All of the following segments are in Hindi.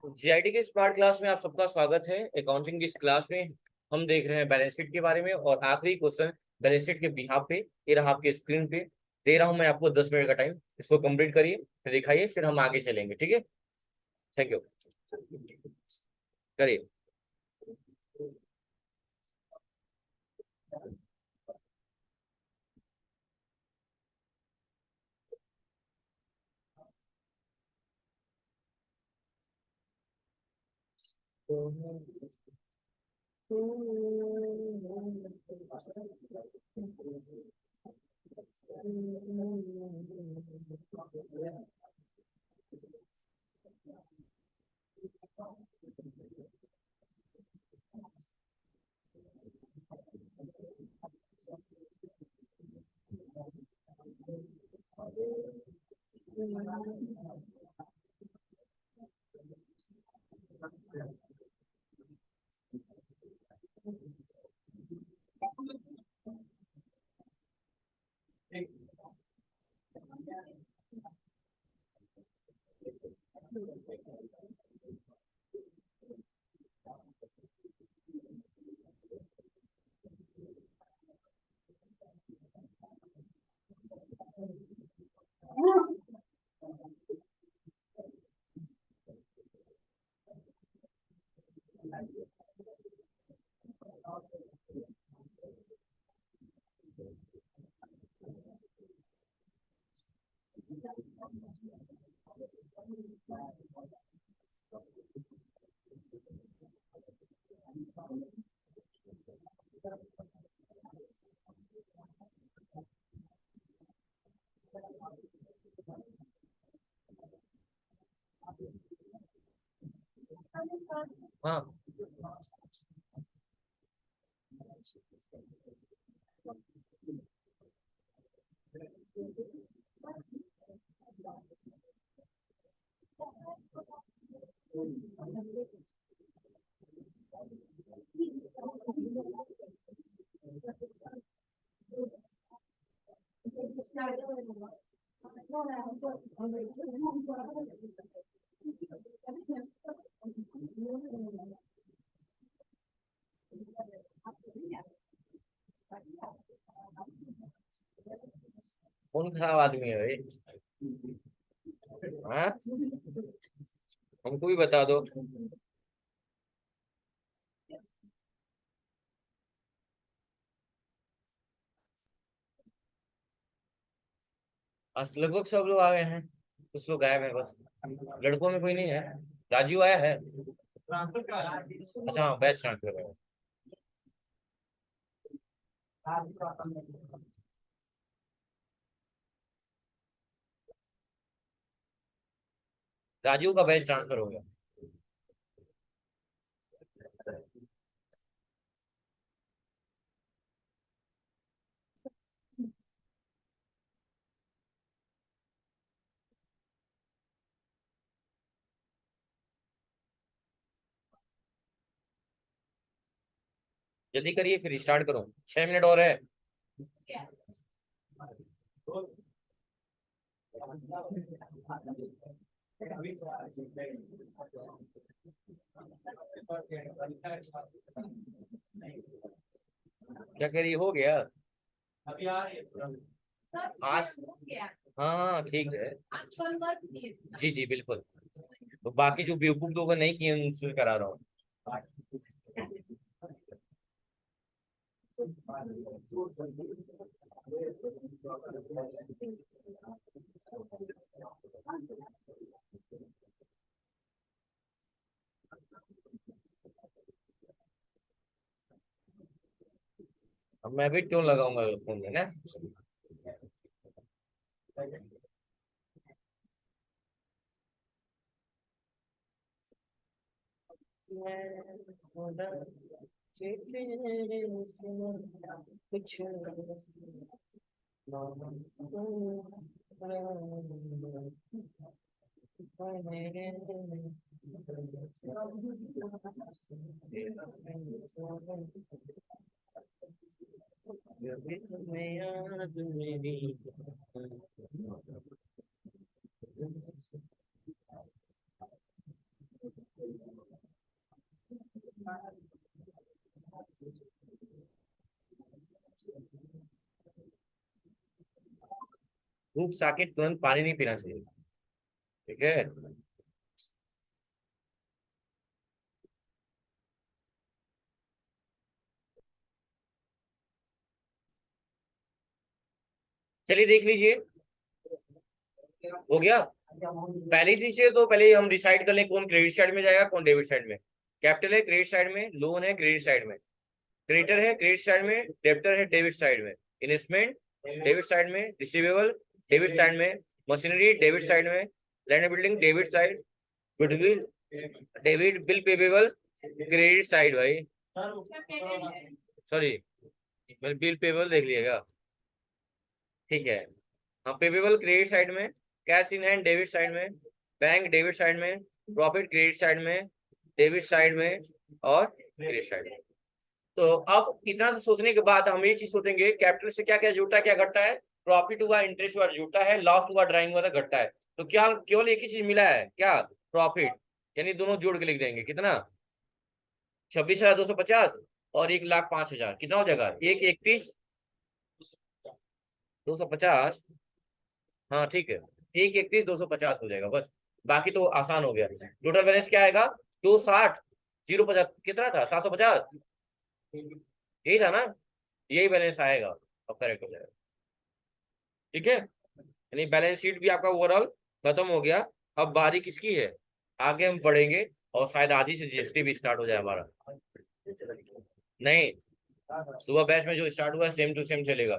जीआईटी के स्मार्ट क्लास में आप सबका स्वागत है। अकाउंटिंग की इस क्लास में हम देख रहे हैं बैलेंस शीट के बारे में और आखिरी क्वेश्चन बैलेंस शीट के बिहाफ पे ये रहा आपके स्क्रीन पे। दे रहा हूं मैं आपको 10 मिनट का टाइम, इसको कंप्लीट करिए, फिर दिखाइए, फिर हम आगे चलेंगे। ठीक है, थैंक यू। करिए। हाँ, कौन खराब आदमी है भाई? हाँ, हमको भी बता दो। आज लगभग सब लोग आ गए हैं, कुछ लोग गायब है बस। लड़कों में कोई नहीं है। राजू आया है? अच्छा हाँ, बैच स्टार्ट कर रहे हैं। राजू का बैच ट्रांसफर हो गया। जल्दी करिए, फिर स्टार्ट करो, 6 मिनट और है। क्या करिए, हो गया आज। हाँ हाँ, ठीक है। जी जी बिल्कुल। तो बाकी जो बेवकूफ लोग नहीं किए उनसे करा रहा हूँ। अब मैं भी ट्यून लगाऊंगा फोन में ना। कुछ याद मेरी। भूख साके तुरंत पानी नहीं पीना चाहिए। ठीक है। चलिए देख लीजिए, हो गया। पहले दीजिए तो पहले हम डिसाइड कर लें कौन क्रेडिट साइड में जाएगा कौन डेबिट साइड में। कैपिटल है क्रेडिट साइड में, लोन है क्रेडिट साइड में, क्रेडिटर है क्रेडिट साइड में, डेबिटर है डेबिट साइड में, इन्वेस्टमेंट डेबिट साइड में, रिसीवेबल डेबिट साइड में, मशीनरी डेबिट साइड में, land building debit side, goodwill debit, bill payable credit side भाई। सॉरी, मैंने बिल पेबल देख लिएगा। ठीक है। हाँ, पेबेबल क्रेडिट साइड में, cash in hand debit side में, बैंक डेबिट साइड में, प्रॉफिट क्रेडिट साइड में, डेबिट साइड में और क्रेडिट साइड में। तो अब इतना सोचने के बाद हम ये चीज सोचेंगे कैपिटल से क्या क्या जुड़ता है क्या घटता है। प्रॉफिट हुआ इंटरेस्ट हुआ जुड़ता है, लॉस हुआ ड्राइंग हुआ घटता है। तो क्या केवल एक ही चीज मिला है क्या, प्रॉफिट। यानी दोनों जोड़ के लिख देंगे कितना, 26,250 और 1,05,000 कितना हो जाएगा, 1,31,250। हाँ ठीक है, 1,31,250 हो जाएगा बस। बाकी तो आसान हो गया। टोटल बैलेंस क्या आएगा, 260,050 कितना था, 750। यही था ना, यही बैलेंस आएगा। अब करेक्ट हो जाएगा। ठीक है, यानी बैलेंस शीट भी आपका ओवरऑल खत्म हो गया। अब बारी किसकी है, आगे हम पढ़ेंगे और शायद आज ही से जीएसटी भी स्टार्ट हो जाए हमारा। नहीं, सुबह बैच में जो स्टार्ट हुआ है सेम टू सेम चलेगा।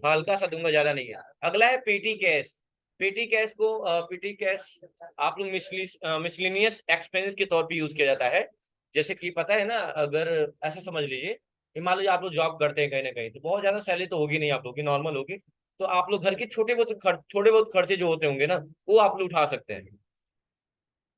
हल्का सा दूंगा, ज्यादा नहीं है। अगला है पेटी कैश। पेटी कैश को पेटी कैश आप लोग मिसलिनियस एक्सपेंस के तौर पे यूज किया जाता है। जैसे कि पता है ना, अगर ऐसा समझ लीजिए कि मान लीजिए आप लोग जॉब करते हैं कहीं ना कहीं, तो बहुत ज्यादा सैलरी तो होगी नहीं आप लोग की, नॉर्मल होगी। तो आप लोग घर के छोटे बहुत खर्चे जो होते होंगे ना, वो आप लोग उठा सकते हैं।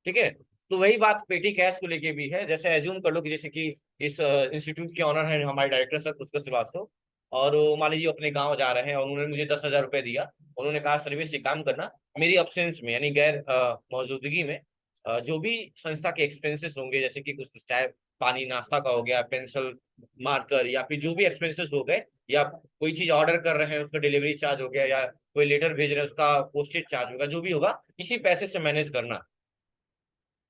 ठीक है। तो वही बात पेटी कैश को लेके भी है। जैसे एज्यूम कर लो कि जैसे कि इस इंस्टीट्यूट के ऑनर हैं हमारे डायरेक्टर सर पुष्कर श्रीवास्तव, और वो मान लीजिए अपने गांव जा रहे हैं और उन्होंने मुझे 10,000 रुपए दिया। उन्होंने कहा सर्विस ये काम करना, मेरी अब्सेंस में यानी गैर मौजूदगी में जो भी संस्था के एक्सपेंसेस होंगे, जैसे कि कुछ चाहे पानी नाश्ता का हो गया, पेंसिल मार्कर, या फिर जो भी एक्सपेंसेस हो गए, या कोई चीज ऑर्डर कर रहे हैं उसका डिलीवरी चार्ज हो गया, या कोई लेटर भेज रहे हैं उसका पोस्टेज चार्ज होगा, जो भी होगा इसी पैसे से मैनेज करना।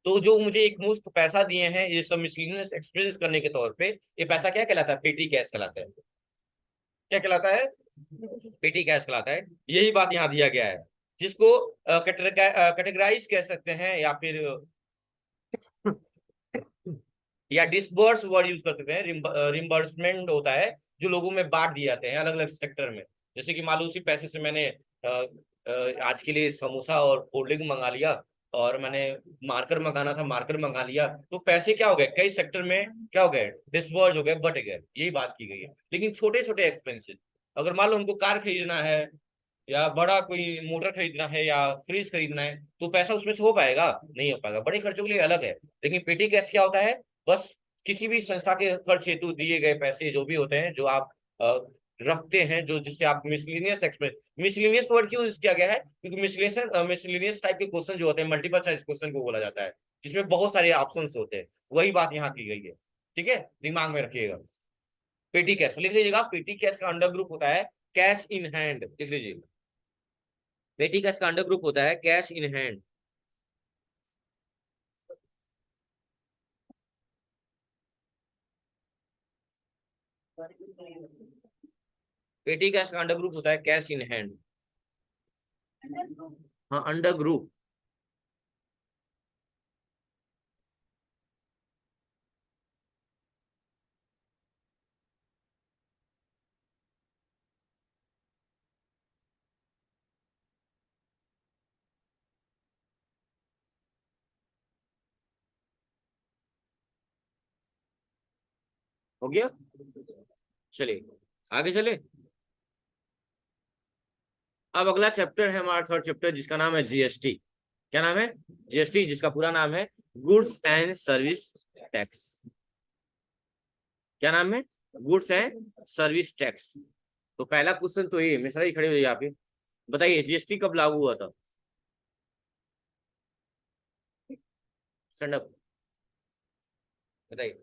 तो जो मुझे एक मुश्त पैसा दिए हैं ये सब मिसलिनियस एक्सपेंस करने के तौर पे, ये पैसा क्या कहलाता है, पेटी कैश कहलाता है। क्या कहलाता है, पेटी कैश कहलाता है। यही बात यहाँ दिया गया है, जिसको कैटेगराइज कह सकते हैं, या फिर या डिसबर्स वर्ड यूज कर सकते हैं। रिम्बर्समेंट होता है जो लोगों में बांट दिए जाते हैं अलग अलग सेक्टर में। जैसे कि मान लो उसी पैसे से मैंने आज के लिए समोसा और कोल्ड ड्रिंक मंगा लिया, और मैंने मार्कर मंगाना था मार्कर मंगा लिया, तो पैसे क्या हो गए, कई सेक्टर में क्या हो गए, डिसबर्स हो गए, बट गए। यही बात की गई है। लेकिन छोटे छोटे एक्सपेंसेस, अगर मान लो उनको कार खरीदना है, या बड़ा कोई मोटर खरीदना है, या फ्रिज खरीदना है, तो पैसा उसमें से हो पाएगा, नहीं हो पाएगा। बड़े खर्चों के लिए अलग है। लेकिन पेटी कैश क्या होता है, बस किसी भी संस्था के खर्च हेतु दिए गए पैसे जो भी होते हैं, जो आप रखते हैं, जो जिससे आप मिसलिनियस एक्सपेंस, मिसलिनियस वर्ड क्यों यूज किया गया है, क्योंकि मिसलिनियस टाइप के क्वेश्चन जो होते हैं मल्टीपल चॉइस क्वेश्चन को बोला जाता है, जिसमें बहुत सारे ऑप्शंस होते हैं। वही बात यहाँ की गई है। ठीक है, दिमाग में रखिएगा। पेटी कैश लिख लीजिएगा। पेटी कैश का अंडर ग्रुप होता है कैश इन हैंड, लिख लीजिए। पेटी कैश का अंडर ग्रुप होता है कैश इन हैंड। पेटी कैश का अंडर ग्रुप होता है कैश इन हैंड। हाँ, अंडर ग्रुप। हो गया। चलिए आगे चले। अब अगला चैप्टर है हमारा थर्ड चैप्टर, जिसका नाम है जीएसटी। क्या नाम है, जीएसटी, जिसका पूरा नाम है गुड्स एंड सर्विस टैक्स। क्या नाम है, गुड्स एंड सर्विस टैक्स। तो पहला क्वेश्चन तो ये मिश्रा ही खड़े हुए यहाँ पे, बताइए जीएसटी कब लागू हुआ था। Stand up. बताइए।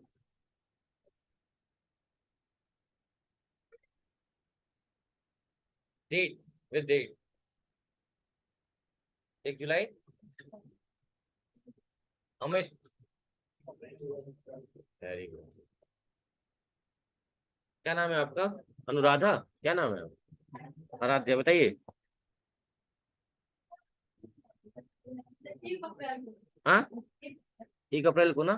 डेट, विद डेट, 1 जुलाई। Amit, very good. क्या नाम है आपका? अनुराधा, क्या नाम है आपका? आराध्या, बताइए। हाँ, 1 अप्रैल को ना।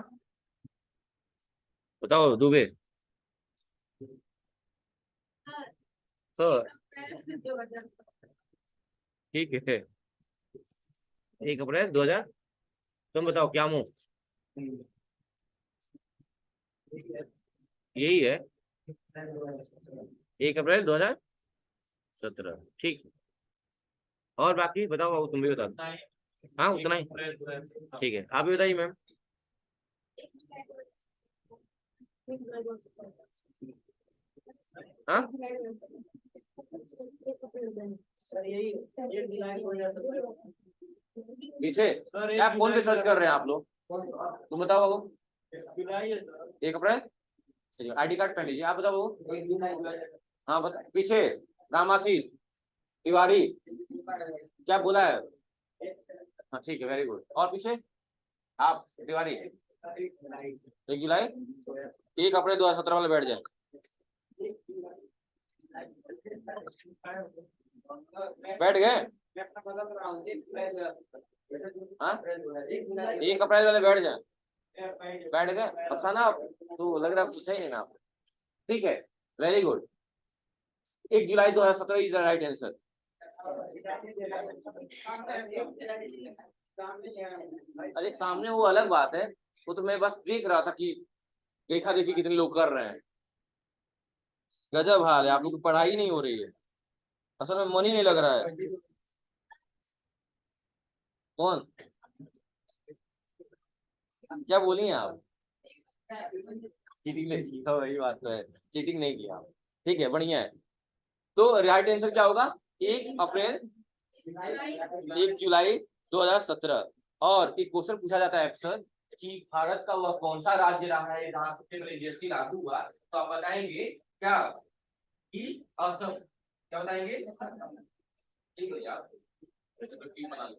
बताओ दुबे। तो ठीक है, 1 अप्रैल 2000। तुम बताओ क्या मुंह, यही है, 1 अप्रैल 2017। ठीक है, और बाकी बताओ बाबू, तुम भी बताओ। हाँ उतना ही, ठीक है, आप भी बताइए मैम। हाँ, पीछे क्या फोन पे सर्च कर रहे हैं आप लोग? तुम बताओ बाबू। 1 अप्रैल, चलिए आईडी कार्ड पहन लीजिए। आप बताओ बाबू। हाँ बता, पीछे रामासी तिवारी, क्या बोला है? हाँ ठीक है, वेरी गुड। और पीछे आप तिवारी, 1 जुलाई। 1 अप्रैल 2017 वाले बैठ जाए। बैठ गए? हाँ, 1 अप्रैल वाले बैठ जाए। बैठ गए अच्छा ना आप? तो लग रहा है पूछा ही नहीं ना आप। ठीक है, very good. 1 July 2017 is the right answer. अरे सामने वो अलग बात है, वो तो मैं बस देख रहा था कि देखा देखी कितने लोग कर रहे हैं। गजब हाल है, आप लोग की पढ़ाई नहीं हो रही है, असल में मन ही नहीं लग रहा है। कौन, क्या बोली हैं आप? चीटिंग नहीं की, हाँ, वही बात तो है, चीटिंग नहीं किया। ठीक है, बढ़िया है। तो राइट आंसर क्या होगा? 1 अप्रैल, 1 जुलाई 2017। और एक क्वेश्चन पूछा जाता है अक्सर कि भारत का वह कौन सा राज्य रहा है जहां सबसे पहले जीएसटी लागू हुआ, तो आप बताएंगे क्या? कि असम। क्या बताएंगे? ठीक है यार, टीम बना लो।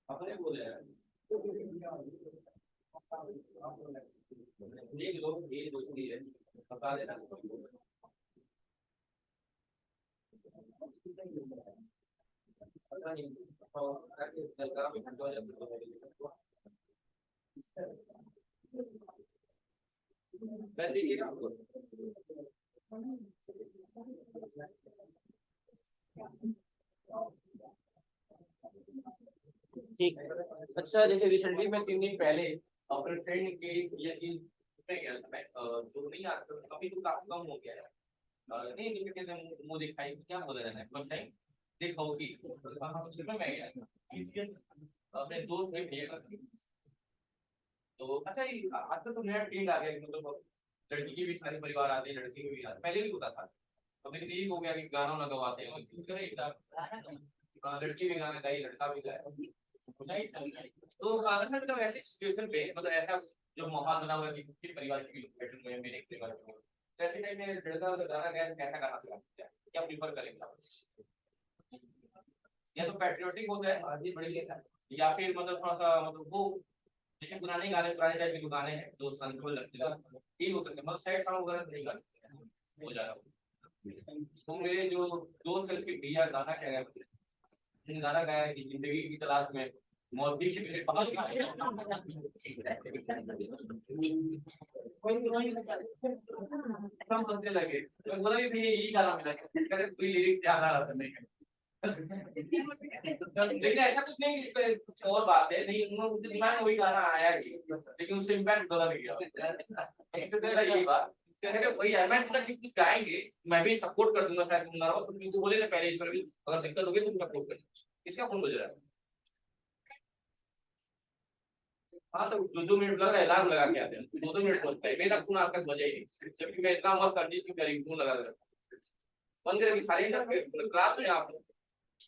अपने बोले देख लो, ये दोस्ती है, बता देना। पता नहीं, कर दीजिएगा आपको। ठीक। अच्छा, जैसे रिसेंटली मैं 3 दिन पहले अपने फ्रेंड के ये चीज में गया था मैं, जो नहीं आता अभी तो काफी कम हो गया है। नहीं लेकिन कहते हैं मुंह दिखाई क्या बोला जाता है, फर्स्ट टाइम देखा होगी। हाँ, उसमें मैं गया इसके अपने दोस्त ने भेजा। तो अच्छा, ये आजकल तो नया ट्रेंड आ गया कि मतलब लड़की के भी सारे परिवार आते हैं, लड़की के भी आते, पहले भी होता था। अब लेकिन यही हो गया कि गाना ना गवाते हैं, लड़की भी गाना गाई, लड़का भी गाए। तो अक्सर मतलब ऐसी सिचुएशन पे, मतलब ऐसा जो माहौल बना हुआ है कि परिवार की बेडरूम में, मेरे परिवार में, तो ऐसे टाइम में लड़का अगर गाना गाए, कैसा गाना चलाते हैं, क्या प्रीफर करेंगे? या तो पैट्रियोटिक होता है आदि बड़ी, या फिर मतलब थोड़ा सा मतलब वो जैसे पुराने गाने, पुराने टाइप के जो गाने हैं जो संतोष लगते हैं, ये हो सकते हैं, मतलब सैड सॉन्ग वगैरह नहीं गाते हो जा रहा हूँ। तो मेरे जो दोस्त है उसके भैया गाना क्या गाया, गाना गाया है कि जिंदगी की तलाश में मोदी के पीछे कम बनने लगे, तो बोला कि भैया यही गाना मिला, कोई लिरिक्स याद आ रहा था नहीं। लेकिन ऐसा कुछ नहीं कि कुछ और बात है, नहीं उनके दिमाग में वही गाना आया ही, लेकिन उससे इम्पैक्ट बदल गया। यही बात वही है, मैं सोचा कि कुछ गाएंगे, मैं भी सपोर्ट कर दूंगा शायद तुम गाओ, तो बोले ना पहले इस पर भी अगर दिक्कत होगी तुम सपोर्ट कर। किसका फोन बज रहा है? हाँ तो 2 2 मिनट लग रहा है, अलार्म लगा के आते हैं, 2 2 मिनट लगता है, मेरा फोन आज तक बजा ही नहीं, जबकि मैं इतना मस्त सर्दी क्यों करी, फोन लगा लगा बंद करके साइलेंट रख क्लास में आप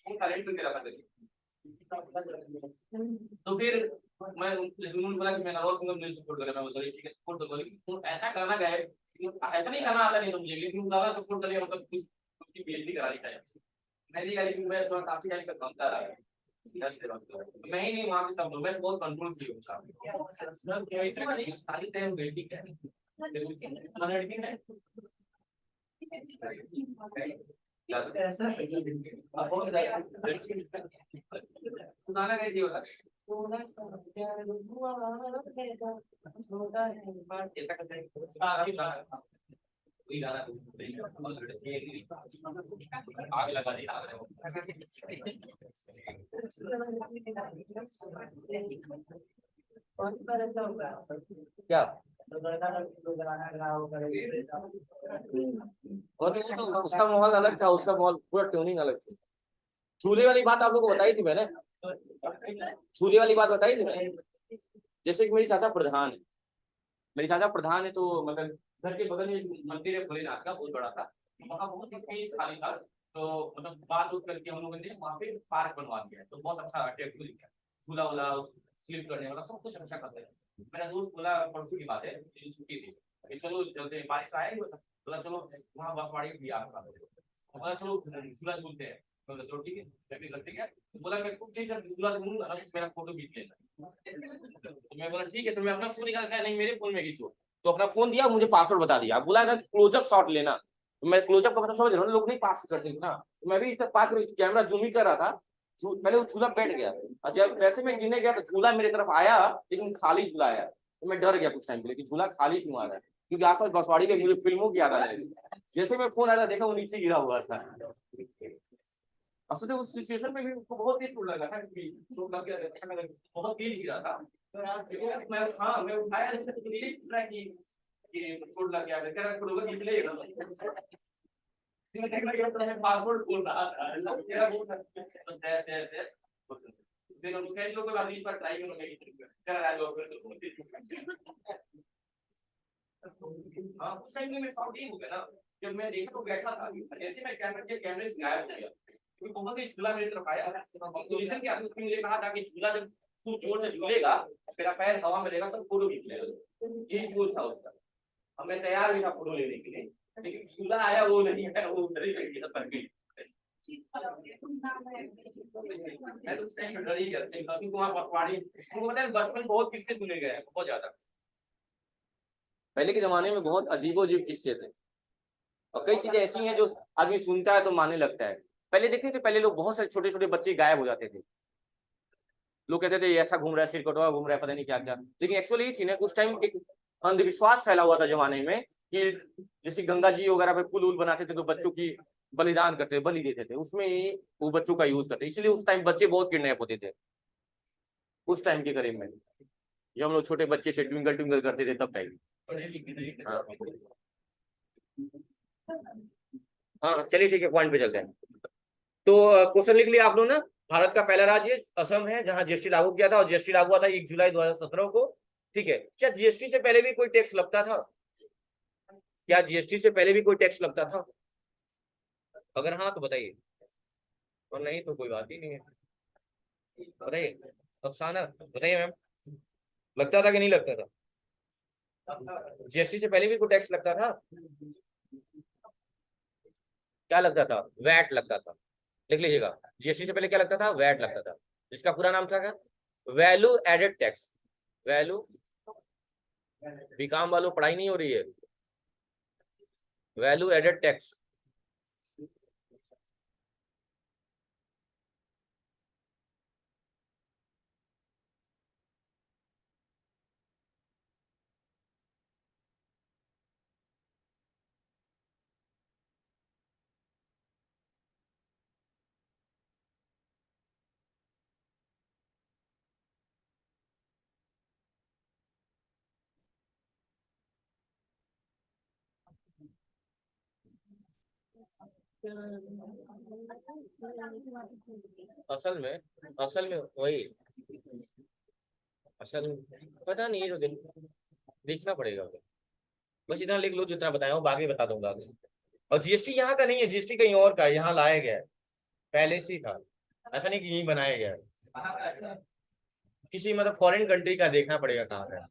फोन साइलेंट करके रखा था। तो फिर मैं उन्होंने बोला कि मैं नरोज सिंह मुझे सपोर्ट करें, मैं बोला ठीक है सपोर्ट तो करेंगे, तो ऐसा करना क्या है, ऐसा नहीं करना आता नहीं तो मुझे, लेकिन ज्यादा सपोर्ट करिए मतलब उसकी बेइज्जती करा दी है। मैं नहीं करी, मैं थोड़ा काफी टाइम तक बनता रहा, मैं ही नहीं वहां के सब लोग, मैं बहुत कंट्रोल किया हूं साहब, क्या इतना नहीं सारी टाइम वेटिंग है, मन एडिटिंग है ऐसा अब हो जाएगा गाना कैसी होता आग लगा दी क्या और वो तो उसका माहौल अलग था, उसका माहौल पूरा ट्यूनिंग अलग थी। चूल्हे वाली बात आप लोगों को बताई थी मैंने, चूल्हे वाली बात बताई थी मैंने। जैसे कि मेरी चाचा प्रधान है, मेरी चाचा प्रधान है, तो मतलब घर के बगल में एक मंदिर है भोलेनाथ का, बहुत बड़ा था, वहाँ बहुत ही स्पेस खाली था, तो मतलब बात उठ करके हम लोगों ने वहाँ पे पार्क बनवा दिया, तो बहुत अच्छा अट्रैक्टिव दिखा, झूला वूला स्लिप करने वाला सब कुछ अच्छा करते हैं। मेरा दोस्त बोला परसों की बात है, छुट्टी थी कि चलो चलते हैं, बारिश आए बोला चलो वहाँ बसवाड़ी भी आ बोला चलो झूला झूलते हैं, बोला चलो ठीक है, मैं भी करते हैं, बोला मैं खूब ठीक है झूला झूलूंगा, मेरा फोटो खींच लेना, तो मैं बोला ठीक है, तो मैं अपना फोन निकाल के नहीं मेरे फोन में खींचो, तो अपना फोन दिया, मुझे पासवर्ड बता दिया, बोला ना क्लोजअप शॉट लेना, तो मैं क्लोजअप का मतलब समझ रहा हूँ, लोग नहीं पास करते थे ना, तो मैं भी इस पास कैमरा जूम ही कर रहा था, पहले वो झूला बैठ गया, और जब वैसे मैं गिरने गया तो झूला मेरे तरफ आया, लेकिन खाली झूला आया, तो मैं डर गया कुछ टाइम के लिए कि झूला खाली क्यों आ रहा है, क्योंकि आसपास बसवाड़ी के मुझे फिल्मों की याद आने लगी, जैसे मैं फोन आया देखा वो नीचे गिरा हुआ था। असल उस सिचुएशन में भी उसको बहुत तेज चोट लगा था, चोट लग गया, अच्छा लगा, बहुत तेज गिरा था, मैं हाँ मैं उठाया कि चोट लग गया, कह रहा फोटो खींच ले, पासवर्ड बोल रहा था, ऐसे फिर हम कई लोगों के बाद इस बार ट्राई करो, मैं कह रहा है हाँ उस टाइम में मैं शॉर्ट ही हो गया ना, जब मैं देखा तो बैठा था, जैसे मैं कैमरे से गायब हो गया, क्योंकि बहुत ही झूला मेरी तरफ आया, पोजीशन क्या थी उसने मुझे कहा था कि झूला जब तू जोर से झूलेगा, तेरा पैर हवा में रहेगा तो फोटो खींच लेगा, ये पोज था उसका। अब मैं तैयार भी था फोटो लेने के लिए, लेकिन झूला आया वो नहीं है, वो उधर ही बैठ गया फंस गई। मैं तो उस टाइम में डर ही गया, क्योंकि वहाँ पखवाड़ी मतलब बचपन बहुत किस्से सुने गए हैं, बहुत ज्यादा, पहले के जमाने में बहुत अजीबो अजीब किस्से थे, और कई चीजें ऐसी हैं जो आदमी सुनता है तो मानने लगता है। पहले देखते थे, पहले लोग बहुत सारे छोटे छोटे बच्चे गायब हो जाते थे, लोग कहते थे ऐसा घूम रहा है, सिरकटवा घूम रहा है, पता नहीं क्या क्या, लेकिन एक्चुअली ये थी ना उस टाइम एक अंधविश्वास फैला हुआ था जमाने में, कि जैसे गंगा जी वगैरह पे पुल उल बनाते थे तो बच्चों की बलिदान करते थे, बलि देते थे, उसमें वो बच्चों का यूज करते, इसलिए उस टाइम बच्चे बहुत किडनैप होते थे, उस टाइम के करीब में, जब हम लोग छोटे बच्चे से ट्विंकल ट्विंकल करते थे तब टाइम। हाँ हाँ चलिए ठीक है, पॉइंट पे चलते हैं। तो क्वेश्चन लिख लिया आप लोग ना। भारत का पहला राज्य असम है, जहां जीएसटी लागू किया था, और जीएसटी लागू हुआ था 1 जुलाई 2017 को। ठीक है, क्या जीएसटी से पहले भी कोई टैक्स लगता था? क्या जीएसटी से पहले भी कोई टैक्स लगता था? अगर हाँ तो बताइए, और नहीं तो कोई बात ही नहीं है। बताइए अफसाना, बताइए मैम, लगता था कि नहीं लगता था? जीएसटी से पहले भी कोई टैक्स लगता था? क्या लगता था? वैट लगता था, लिख लीजिएगा। जीएसटी से पहले क्या लगता था? वैट लगता था, जिसका पूरा नाम था क्या? Value added tax. Value, BCom वालों पढ़ाई नहीं हो रही है, वैल्यू एडेड टैक्स। असल में वही, असल पता नहीं है, तो देखना पड़ेगा। बस इतना लिख लो जितना बताया हूँ, बाकी बता दूंगा आगे। और जीएसटी यहाँ का नहीं है, जीएसटी कहीं और का है, यहाँ लाया गया है, पहले से ही था, ऐसा नहीं कि यहीं बनाया गया है। किसी मतलब फॉरेन कंट्री का देखना पड़ेगा कहाँ का है।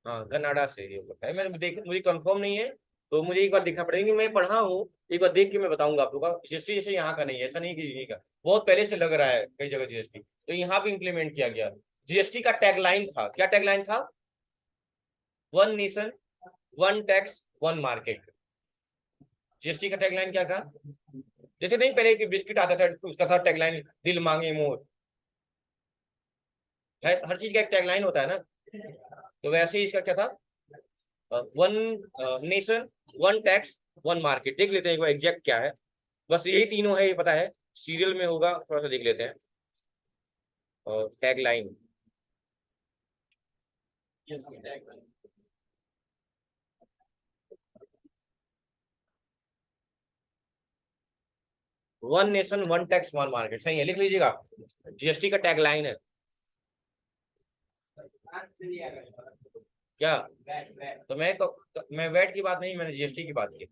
हाँ कनाडा से ही हो सकता है, मैंने देख, मुझे कंफर्म नहीं है, तो मुझे एक बार देखना पड़ेगा, कि मैं पढ़ा हूँ, एक बार देख के मैं बताऊंगा आप लोगों का। जीएसटी जैसे यहाँ का नहीं है, ऐसा नहीं कि यहीं का, बहुत पहले से लग रहा है कई जगह जीएसटी, तो यहाँ भी इम्प्लीमेंट किया गया। जीएसटी का टैगलाइन था, क्या टैगलाइन था? One nation one tax one market. GST का टैगलाइन क्या था? जैसे नहीं पहले कि बिस्किट आता था, उसका था टैगलाइन, दिल मांगे मोर, हर चीज का एक टैगलाइन होता है ना, तो वैसे ही इसका क्या था? One nation one tax one market. देख लेते हैं एक बार एग्जैक्ट क्या है, बस यही तीनों है, ये पता है, सीरियल में होगा, थोड़ा सा देख लेते हैं। Tagline, one nation one tax one market, सही है, लिख लीजिएगा, जीएसटी का टैगलाइन है क्या? तो मैं वैट की बात नहीं, मैंने जीएसटी की बात की।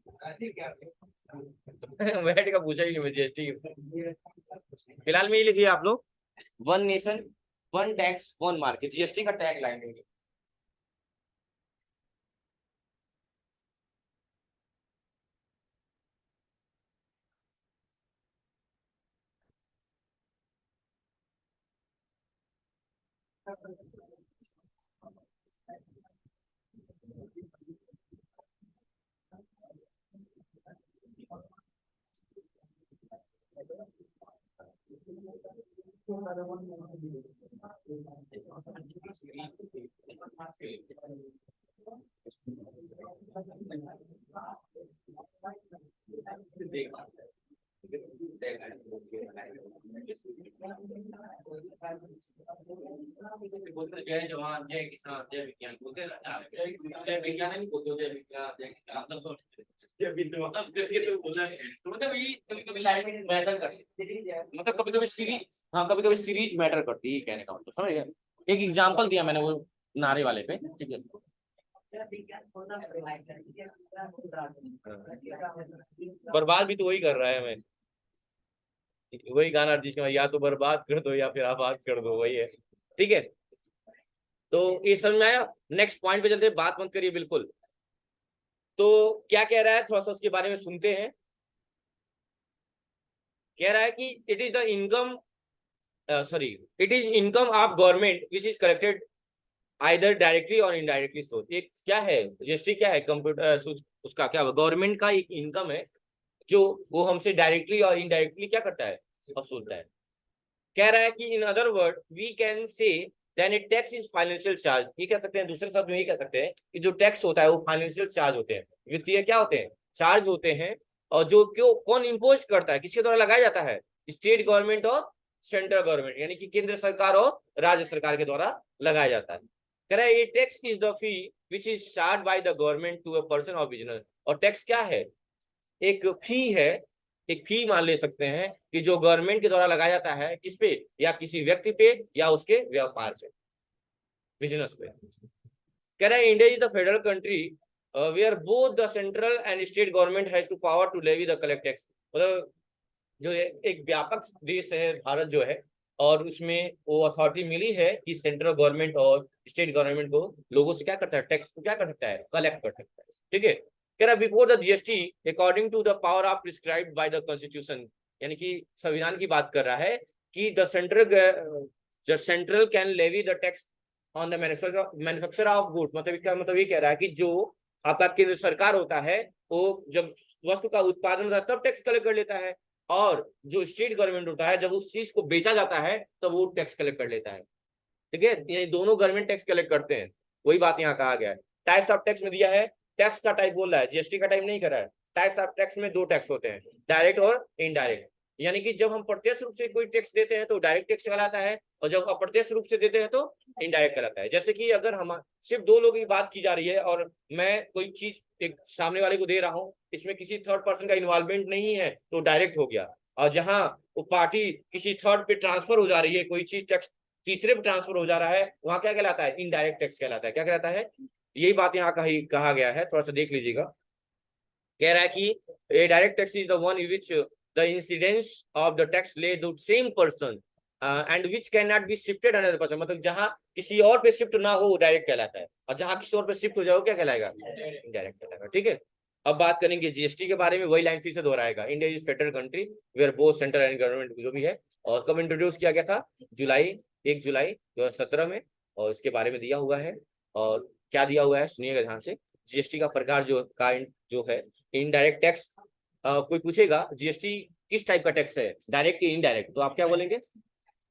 वैट का पूछा ही नहीं, मैं जीएसटी फिलहाल में ये लिखिए आप लोग, one nation one tax one market, GST का टैगलाइन है। बोलते जय जवान जय किसान जय विज्ञान, बोलते जय विज्ञान नहीं बोलते, जय विज्ञान जय किसान, मतलब जय विद्वान, ये तो बोला है, तो मतलब ये कभी कभी लाइन मैटर करती है, मतलब कभी कभी सीरीज, हाँ कभी कभी सीरीज मैटर करती है, कहने का मतलब समझ गया। एक एग्जांपल दिया मैंने वो नारे वाले पे, ठीक है। बर्बाद भी तो वही कर रहा है, हमें वही गाना जिसमें या तो बर्बाद कर दो या फिर आबाद कर दो, वही है, ठीक है। तो ये समझ में आया, नेक्स्ट पॉइंट पे चलते हैं, बात मत करिए बिल्कुल। तो क्या कह रहा है, थोड़ा सा उसके बारे में सुनते हैं। कह रहा है कि it is the income, sorry, it is income of government which is collected either directly और इनडायरेक्टली सोर्स। ये क्या है, जीएसटी क्या है, कंप्यूटर उसका क्या, गवर्नमेंट का एक इनकम है जो वो हमसे डायरेक्टली और इनडायरेक्टली क्या करता है, वसूलता है। कह रहा है कि in other word we can say then it tax is financial charge. ये कह सकते हैं, दूसरे शब्द में ये कह सकते हैं कि जो टैक्स होता है वो फाइनेंशियल चार्ज होते हैं, वित्तीय क्या होते हैं, चार्ज होते हैं। और जो क्यों कौन इम्पोज करता है, किसके द्वारा लगाया जाता है, स्टेट गवर्नमेंट और सेंट्रल गवर्नमेंट, यानी कि केंद्र सरकार और राज्य सरकार के द्वारा लगाया जाता है। कह रहा है ये tax is the fee which is charge by the government to a person और बिजनेस। और टैक्स क्या है, एक फी है, एक फी मान ले सकते हैं कि जो गवर्नमेंट के द्वारा लगाया जाता है, किस पे, या किसी व्यक्ति पे या उसके व्यापार पे, बिजनेस पे। कह रहा है India is the federal country where both the central and state government has to power to levy the collect tax. मतलब जो है एक व्यापक देश है भारत जो है, और उसमें वो अथॉरिटी मिली है कि सेंट्रल गवर्नमेंट और स्टेट गवर्नमेंट को लोगों से क्या करता है, टैक्स को क्या कर सकता है, कलेक्ट कर सकता है, ठीक है। कह रहा before the GST according to the power of prescribed by the constitution, यानी कि संविधान की बात कर रहा है कि the central can levy the tax on the manufacture of good. मतलब इसका मतलब ये कह रहा है कि जो आपका केंद्र सरकार होता है वो जब वस्तु का उत्पादन होता है तब टैक्स कलेक्ट कर लेता है, और जो स्टेट गवर्नमेंट होता है जब उस चीज को बेचा जाता है तो वो टैक्स कलेक्ट कर लेता है, ठीक है। ये दोनों गवर्नमेंट टैक्स कलेक्ट करते हैं, वही बात यहाँ कहा गया है। टाइप्स ऑफ टैक्स में दिया है, टैक्स का टाइप बोल रहा है, जीएसटी का टाइप नहीं कर रहा है। टाइप्स ऑफ टैक्स में दो टैक्स होते हैं, डायरेक्ट और इनडायरेक्ट। यानी कि जब हम प्रत्यक्ष रूप से कोई टैक्स देते हैं तो डायरेक्ट टैक्स कहलाता है, और जब अप्रत्यक्ष रूप से देते हैं तो इनडायरेक्ट कहलाता है। जैसे कि अगर हम सिर्फ दो लोगों की बात की जा रही है और मैं कोई चीज एक सामने वाले को दे रहा हूँ, इसमें किसी थर्ड पर्सन का इन्वॉल्वमेंट नहीं है तो डायरेक्ट हो गया। और जहां वो पार्टी किसी थर्ड पे ट्रांसफर हो जा रही है, कोई चीज टैक्स तीसरे पे ट्रांसफर हो जा रहा है, वहां क्या कहलाता है, इनडायरेक्ट टैक्स कहलाता है। क्या कहलाता है, यही बात यहाँ कहा गया है, थोड़ा सा देख लीजिएगा। कह रहा है कि a direct tax is the one which the incidence of the tax lay the same person and which can not be shifted another person, मतलब जहां किसी और पे शिफ्ट ना हो वो डायरेक्ट कहलाता है, और जहां किसी और पे शिफ्ट हो जाए वो क्या कहलाएगा, इनडायरेक्ट कहलाएगा। ठीक है, अब बात करेंगे जीएसटी के बारे में, वही लाइन फिर से दोहराएगा। India is federal country where both central and government जो भी है, और कब इंट्रोड्यूस किया गया था, 1 जुलाई 2017 में, और इसके बारे में दिया हुआ है। और क्या दिया हुआ है सुनिएगा ध्यान से। जीएसटी का प्रकार जो है इनडायरेक्ट टैक्स। कोई पूछेगा जीएसटी किस टाइप का टैक्स है, डायरेक्ट या इनडायरेक्ट, तो आप क्या बोलेंगे,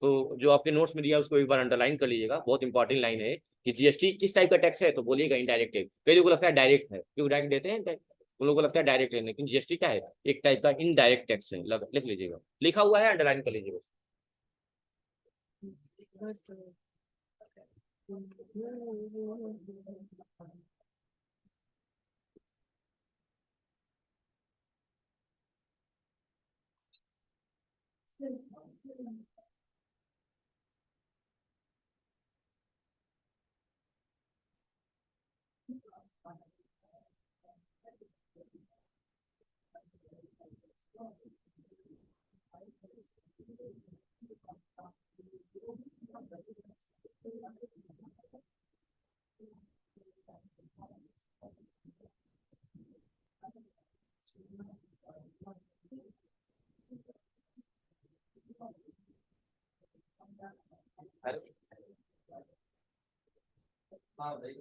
तो जो आपके नोट्स में दिया उसको एक बार अंडरलाइन कर लीजिएगा, बहुत इंपॉर्टेंट लाइन है कि जीएसटी किस टाइप का टैक्स है, तो बोलिएगा इनडायरेक्ट टैक्स। कई लोगों को लगता है डायरेक्ट है, क्यों डायरेक्ट देते हैं, उन लोगों को लगता है डायरेक्ट है, लेकिन जीएसटी क्या है, एक टाइप का इनडायरेक्ट टैक्स है। लिख लीजिएगा, लिखा हुआ है, अंडरलाइन कर लीजिएगा। हाँ भाई,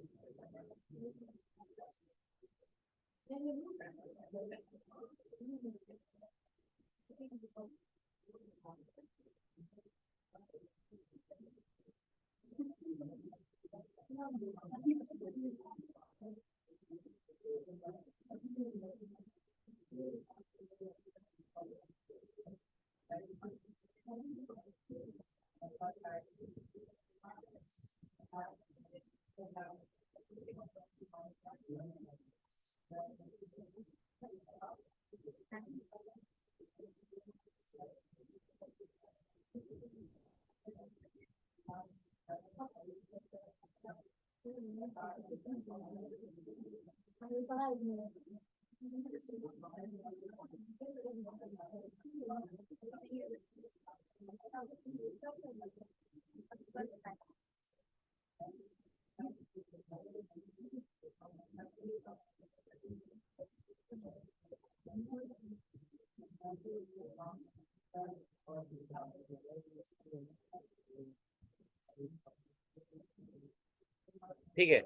ठीक है।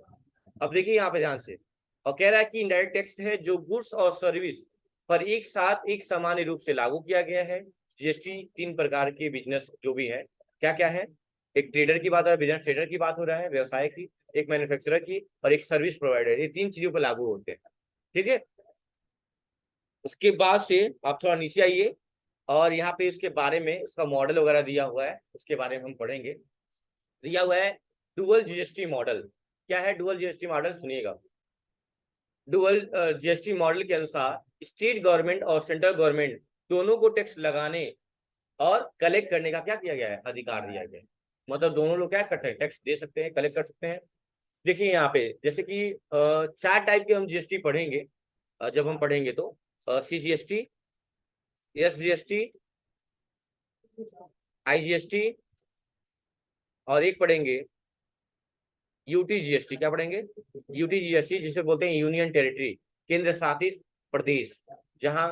अब देखिए यहाँ पे ध्यान से, और कह रहा है कि इनडायरेक्ट टैक्स है जो गुड्स और सर्विस पर एक साथ एक सामान्य रूप से लागू किया गया है। जीएसटी 3 प्रकार के बिजनेस जो भी है, क्या क्या है, एक ट्रेडर की बात हो रहा है, बिजनेस ट्रेडर की बात हो रहा है, व्यवसाय की, एक मैन्युफैक्चरर की, और एक सर्विस प्रोवाइडर, ये 3 चीजों पर लागू होते हैं। ठीक है, उसके बाद से आप थोड़ा नीचे आइए, और यहाँ पे इसके बारे में इसका मॉडल वगैरह दिया हुआ है, उसके बारे में हम पढ़ेंगे। दिया हुआ है डुअल जीएसटी मॉडल। क्या है डुअल जीएसटी मॉडल, सुनिएगा। डुअल जीएसटी मॉडल के अनुसार स्टेट गवर्नमेंट और सेंट्रल गवर्नमेंट दोनों को टैक्स लगाने और कलेक्ट करने का क्या किया गया है, अधिकार दिया गया है। मतलब दोनों लोग क्या करते हैं, टैक्स दे सकते हैं, कलेक्ट कर सकते हैं। देखिए यहाँ पे जैसे कि 4 टाइप के हम जीएसटी पढ़ेंगे, जब हम पढ़ेंगे तो सीजीएसटी, एसजीएसटी, आईजीएसटी, और एक पढ़ेंगे यूटी जीएसटी। क्या पढ़ेंगे, यूटी जीएसटी, जिसे बोलते हैं यूनियन टेरिटरी, केंद्र शासित प्रदेश। जहां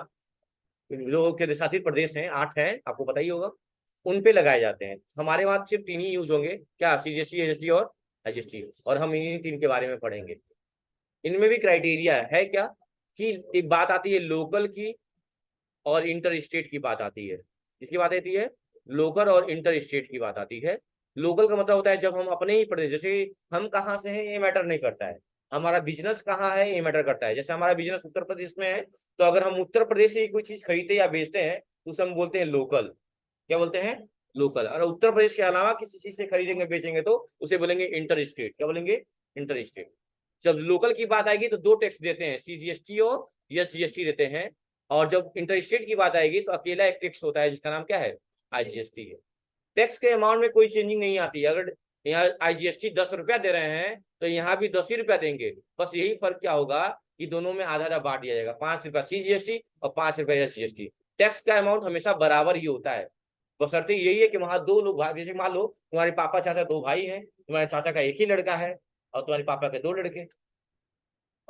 जो केंद्र शासित प्रदेश हैं, 8 हैं, आपको पता ही होगा, उन पे लगाए जाते हैं। हमारे वहां सिर्फ 3 ही यूज होंगे, क्या, सीजीएसटी, एसजीएसटी और आईजीएसटी, और हम इन्हीं 3 के बारे में पढ़ेंगे। इनमें भी क्राइटेरिया है क्या, कि एक बात आती है लोकल की और इंटर स्टेट की बात आती है। किसकी बात आती है, लोकल और इंटर स्टेट की बात आती है। लोकल का मतलब होता है जब हम अपने ही प्रदेश, जैसे हम कहाँ से हैं ये मैटर नहीं करता है, हमारा बिजनेस कहाँ है ये मैटर करता है। जैसे हमारा बिजनेस उत्तर प्रदेश में है, तो अगर हम उत्तर प्रदेश से कोई चीज खरीदते या बेचते हैं तो उसे हम बोलते हैं लोकल। क्या बोलते हैं, लोकल। और उत्तर प्रदेश के अलावा किसी चीज से खरीदेंगे बेचेंगे तो उसे बोलेंगे इंटर स्टेट। क्या बोलेंगे, इंटर स्टेट। जब लोकल की बात आएगी तो 2 टैक्स देते हैं, सीजीएसटी और एसजीएसटी देते हैं। और जब इंटर स्टेट की बात आएगी तो अकेला एक टैक्स होता है, जिसका नाम क्या है, आईजीएसटी है। टैक्स के अमाउंट में कोई चेंजिंग नहीं आती। अगर यहाँ आईजीएसटी 10 रुपया दे रहे हैं तो यहाँ भी 10 ही रुपया देंगे। बस यही फर्क क्या होगा कि दोनों में आधा आधा बांट दिया जाएगा, 5 रुपया सीजीएसटी और 5 रुपया एसजीएसटी। टैक्स का अमाउंट हमेशा बराबर ही होता है। बशर्ते यही है कि वहां दो लोग भाई, जैसे मान लो तुम्हारे पापा चाचा दो भाई हैं, तुम्हारे चाचा का एक ही लड़का है और तुम्हारे पापा के दो लड़के,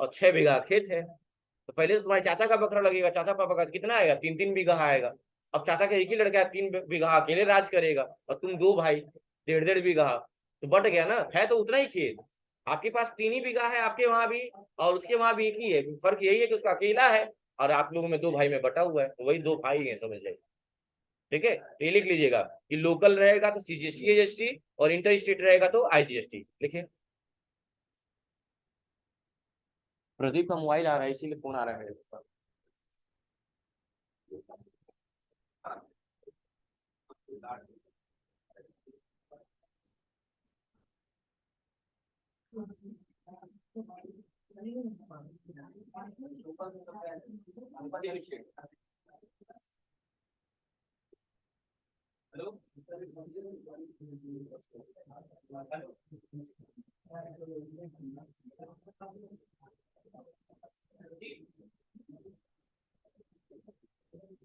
और 6 बीघा खेत है। तो पहले तो तुम्हारे चाचा का बकरा लगेगा, चाचा पापा का कितना आएगा, 3-3 बीघा आएगा। अब चाचा का एक ही लड़का है, 3 बीघा अकेले राज करेगा, और तुम दो भाई 1.5-1.5 बीघा, तो बट गया ना, है तो उतना ही खेत। आपके पास 3 ही बीघा है, आपके वहां भी और उसके वहां भी एक ही है। फर्क यही है कि उसका अकेला है और आप लोगों में दो भाई में बटा हुआ है, तो वही दो भाई है, समझ जाइए। ठीक है, तो ये लिख लीजिएगा कि लोकल रहेगा तो सीजीएसटी और इंटर स्टेट रहेगा तो आईजीएसटी। लिखिए। प्रदीप का मोबाइल आ रहा है इसीलिए फोन आ रहा है।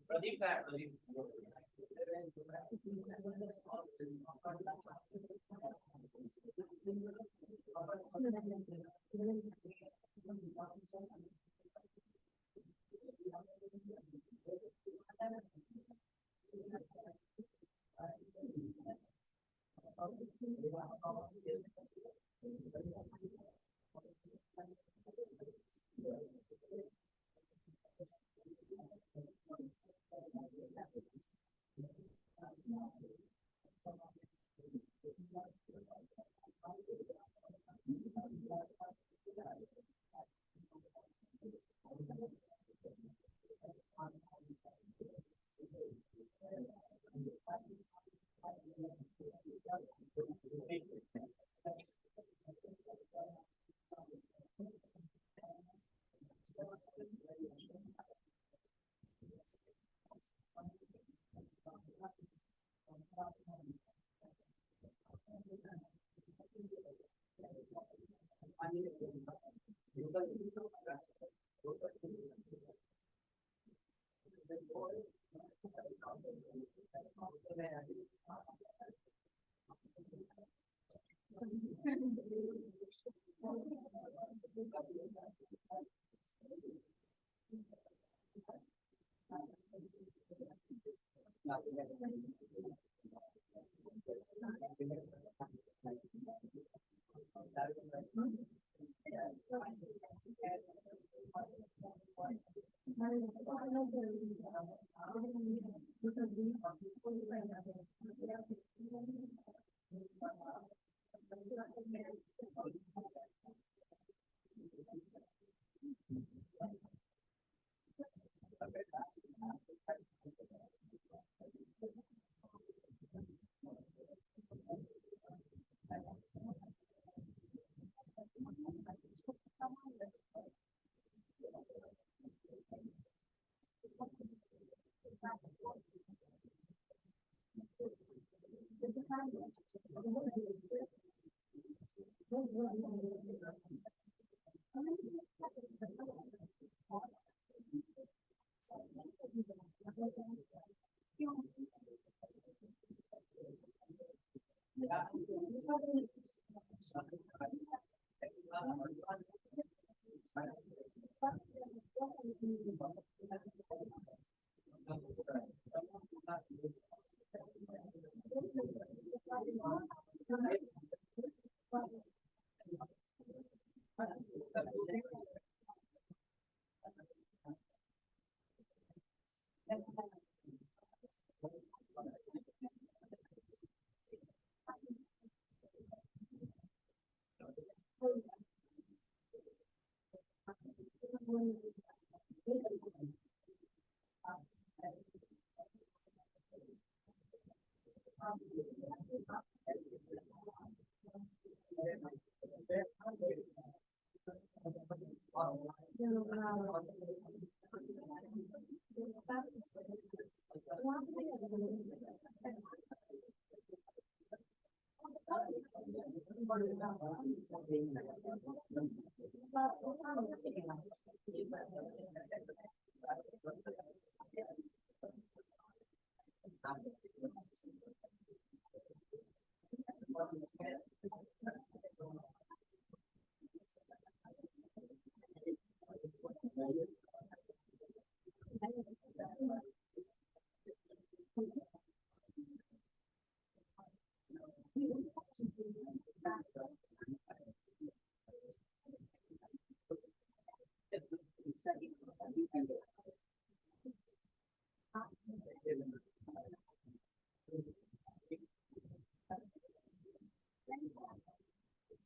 प्रदीप का है, प्रदीप।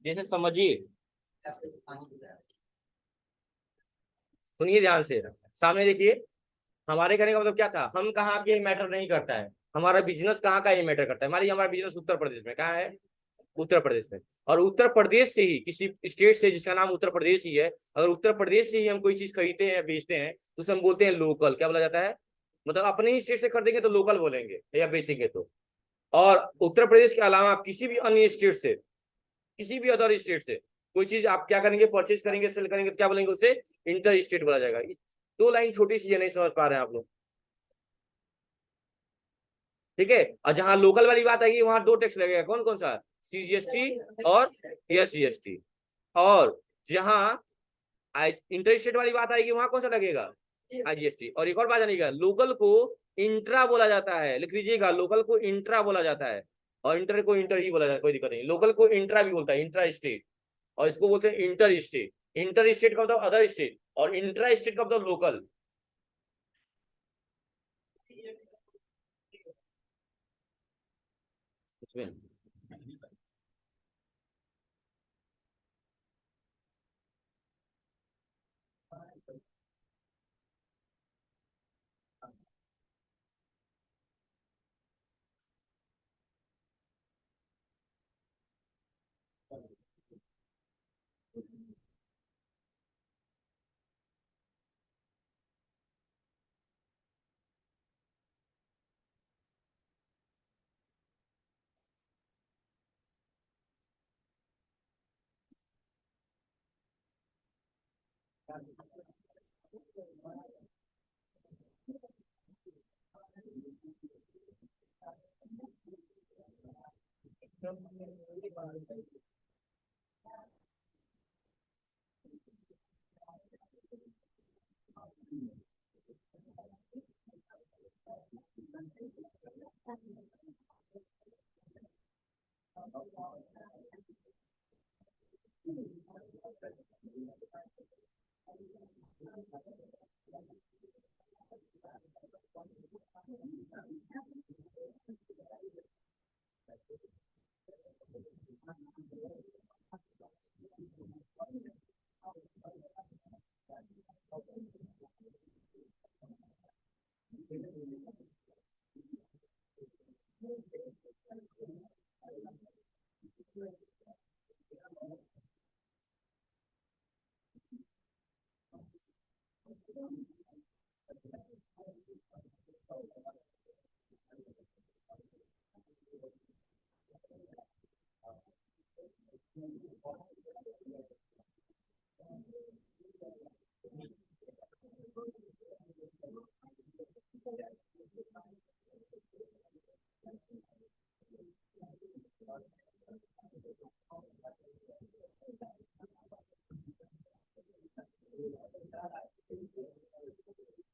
जैसे समझिए, सुनिए ध्यान से, सामने देखिए, हमारे कहने का मतलब क्या था, हम कहाँ के मैटर नहीं करता है, हमारा बिजनेस कहाँ का ये मैटर करता है। मान लीजिए हमारा बिजनेस उत्तर प्रदेश में, कहाँ है, उत्तर प्रदेश में। और उत्तर प्रदेश से ही, किसी स्टेट से जिसका नाम उत्तर प्रदेश ही है, अगर उत्तर प्रदेश से ही हम कोई चीज खरीदते हैं बेचते हैं तो उसे हम बोलते हैं लोकल। क्या बोला जाता है, मतलब अपने ही स्टेट से खरीदेंगे तो लोकल बोलेंगे या बेचेंगे तो। और उत्तर प्रदेश के अलावा किसी भी अन्य स्टेट से, किसी भी अदर स्टेट से कोई चीज आप क्या करेंगे, परचेज करेंगे, सेल करेंगे तो क्या बोलेंगे, उसे इंटर स्टेट बोला जाएगा। दो लाइन छोटी सी है, नहीं समझ पा रहे हैं आप लोग, ठीक है। और जहां लोकल वाली बात आएगी वहां दो टैक्स लगेगा, कौन कौन सा, सीजीएसटी और एसजीएसटी। और जहां इंटर स्टेट वाली बात आएगी वहां कौन सा लगेगा, आईजीएसटी। और एक और बात जानिएगा, लोकल को इंट्रा बोला जाता है, लिख लीजिएगा, लोकल को इंट्रा बोला जाता है। और इंटर को इंटर ही बोला जाता है, कोई दिक्कत नहीं। लोकल को इंट्रा भी बोलता है, इंट्रा स्टेट। और इसको बोलते हैं इंटर स्टेट। इंटर स्टेट का मतलब अदर स्टेट, और इंट्रा स्टेट का मतलब लोकल।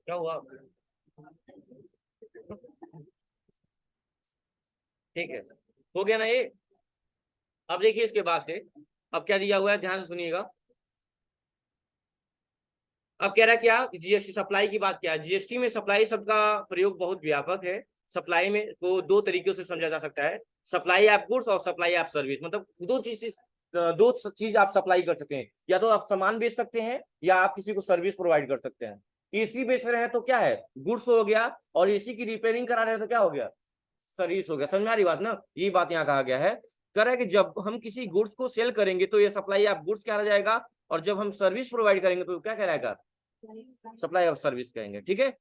क्या हुआ, ठीक है, हो गया ना ये। अब देखिए इसके बाद से, अब क्या दिया हुआ है, ध्यान से सुनिएगा। अब कह रहा है क्या, जीएसटी सप्लाई की बात, क्या है, जीएसटी में सप्लाई शब्द का प्रयोग बहुत व्यापक है। सप्लाई में को दो तरीकों से समझा जा सकता है, सप्लाई ऐप गुड्स और सप्लाई ऐप सर्विस। मतलब दो चीज आप सप्लाई कर सकते हैं, या तो आप सामान बेच सकते हैं या आप किसी को सर्विस प्रोवाइड कर सकते हैं। एसी बेच रहे हैं तो क्या है, गुड्स हो गया, और एसी की रिपेयरिंग करा रहे हैं तो क्या हो गया, सर्विस हो गया। समझ में आ रही बात ना, ये बात यहाँ कहा गया है। कह रहा है कि जब हम किसी गुड्स को सेल करेंगे तो ये सप्लाई ऑफ गुड्स कहा जाएगा, और जब हम सर्विस प्रोवाइड करेंगे तो क्या कहलाएगा, सप्लाई ऑफ सर्विस कहेंगे, ठीक है।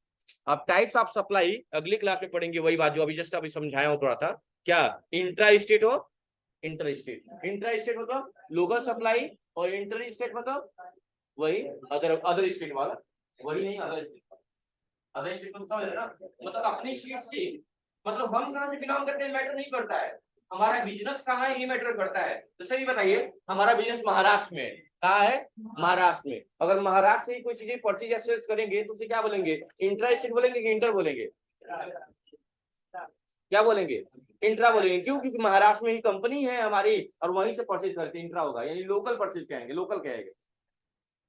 अब टाइप्स ऑफ सप्लाई अगली क्लास में पढ़ेंगे, वही बात जो अभी जस्ट अभी समझाया हूं थोड़ा था। क्या, इंट्रा स्टेट हो, इंटर स्टेट। इंटर स्टेट मतलब लोकल सप्लाई, और इंटर स्टेट मतलब वही अदर स्टेट वाला, वही नहीं अदर स्टेट। अदर स्टेट मतलब है ना, मतलब अपनी स्टेट से, मतलब हम कहाँ से बिलोंग करते हैं मैटर नहीं करता है, हमारा बिजनेस कहाँ है ये मैटर करता है। तो सही बताइए, हमारा बिजनेस महाराष्ट्र में है। कहाँ है? महाराष्ट्र में। अगर महाराष्ट्र से कोई चीजें परचेज या सेल्स करेंगे तो उसे क्या बोलेंगे? इंट्रा स्टेट बोलेंगे कि इंटर बोलेंगे? क्या बोलेंगे? इंट्रा बोलेंगे। क्यों? क्योंकि महाराष्ट्र में ही कंपनी है हमारी और वहीं से परचेज करते हैं, इंट्रा होगा। यानी लोकल परचेज कहेंगे, लोकल कहेंगे,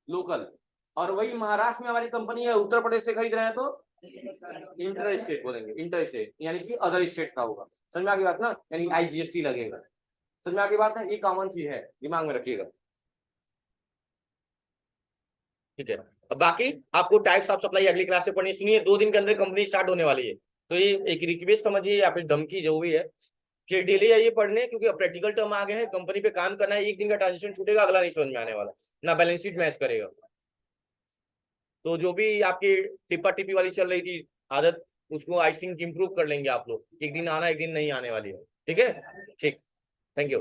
लोकल। और वही महाराष्ट्र में हमारी कंपनी है, उत्तर प्रदेश से खरीद रहे हैं तो इंटर स्टेट बोलेंगे, इंटर स्टेट यानी कि अदर स्टेट का होगा। समझ में आ गई बात ना? यानी IGST लगेगा। समझ में आ गई बात ना? ये कॉमन चीज है, दिमाग में रखिएगा। ठीक है। अब बाकी आपको टाइप्स ऑफ सप्लाई अगली क्लास से पढ़नी। सुनिए, 2 दिन के अंदर कंपनी स्टार्ट होने वाली है, तो ये एक रिक्वेस्ट समझिए या फिर धमकी जो भी है कि डेली आइए पढ़ने, क्योंकि प्रैक्टिकल टर्म आ गए हैं, कंपनी पे काम करना है। एक दिन का ट्रांजेक्शन छूटेगा, अगला नहीं समझ में आने वाला, ना बैलेंस शीट मैच करेगा। तो जो भी आपकी टिप्पा टिप्पी वाली चल रही थी आदत, उसको आई थिंक इम्प्रूव कर लेंगे आप लोग। एक दिन आना, एक दिन नहीं आने वाली है। ठीक है? ठीक। Thank you.